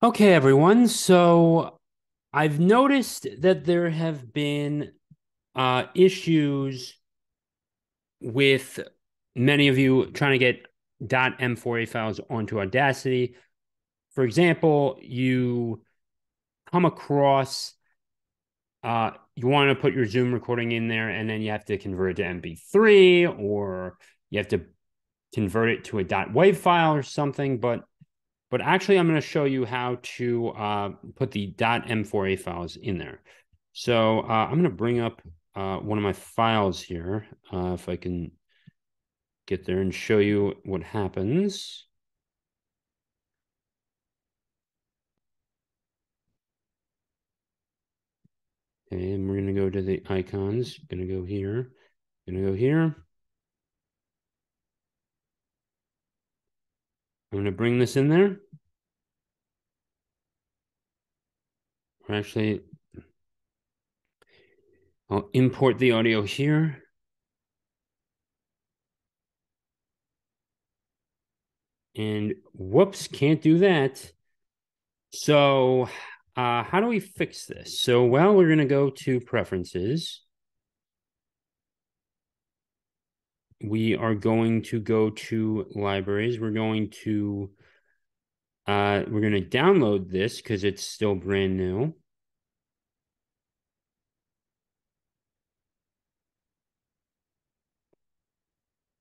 Okay, everyone. So I've noticed that there have been issues with many of you trying to get .m4a files onto Audacity. For example, you come across you want to put your Zoom recording in there, and then you have to convert it to MP3, or you have to convert it to a .wav file or something. But actually, I'm going to show you how to put the .m4a files in there. So I'm going to bring up one of my files here, if I can get there and show you what happens. Okay, and we're going to go to the icons. Going to go here. Going to go here. I'm going to bring this in there. Or actually, I'll import the audio here. And whoops, can't do that. So how do we fix this? So, well, we're going to go to preferences. We are going to go to libraries. We're going to download this because it's still brand new.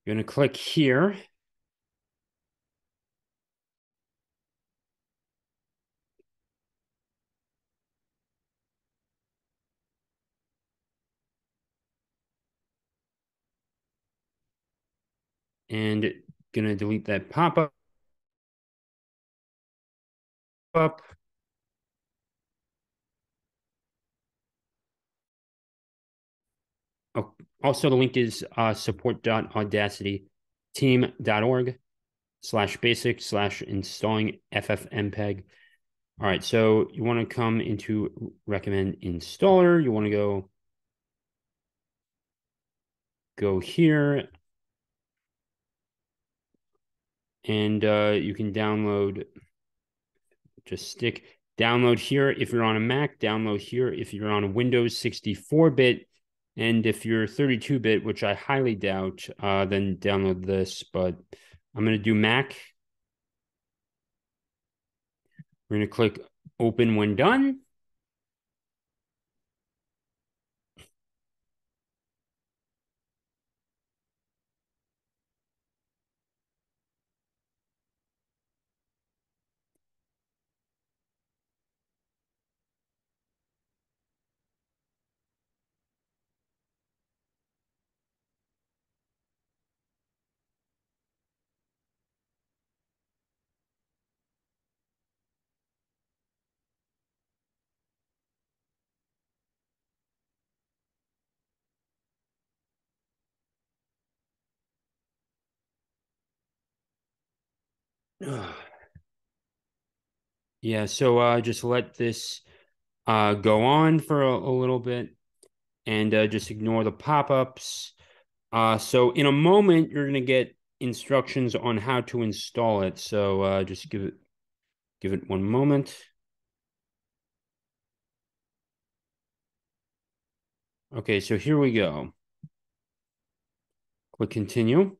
You're going to click here. And going to delete that pop-up. Oh, also, the link is support.audacityteam.org/basic/installing FFmpeg. All right, so you want to come into recommend installer. You want to go here, and you can download. Just stick download here if you're on a Mac. Download here if you're on a Windows 64-bit, and if you're 32-bit, which I highly doubt, then download this. But I'm going to do Mac. We're going to click open when done. Yeah, so just let this go on for a little bit, and just ignore the pop-ups. So in a moment, you're going to get instructions on how to install it. So just give it one moment. Okay, so here we go. Click continue.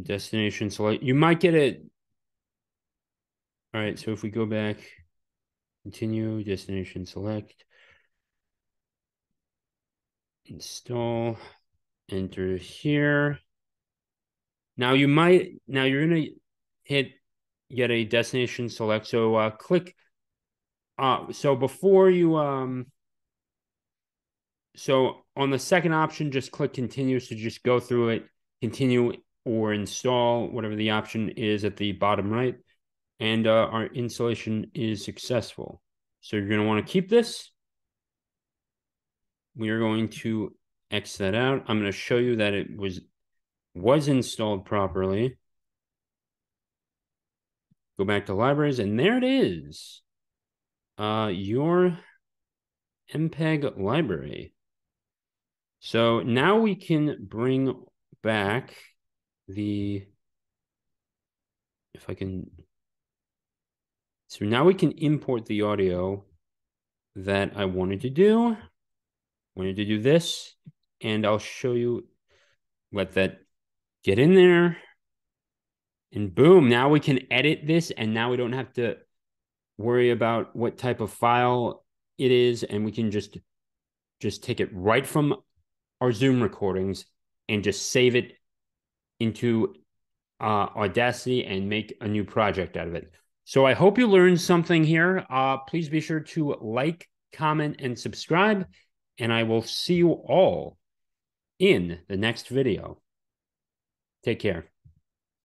Destination select. You might get it. All right, so if we go back, continue, destination select, install, enter here. Now you're gonna hit get a destination select. So click so before you so on the second option, just click continue. So just go through it, continue or install, whatever the option is at the bottom right. And our installation is successful. So you're going to want to keep this. We are going to X that out. I'm going to show you that it was installed properly. Go back to libraries, and there it is. Your MPEG library. So now we can bring back the if I can. So now we can import the audio that I wanted to do. Wanted to do this, and I'll show you. Let that get in there. And boom, now we can edit this, and now we don't have to worry about what type of file it is, and we can just take it right from our Zoom recordings and just save it into Audacity and make a new project out of it. So I hope you learned something here. Please be sure to like, comment, and subscribe, and I will see you all in the next video. Take care.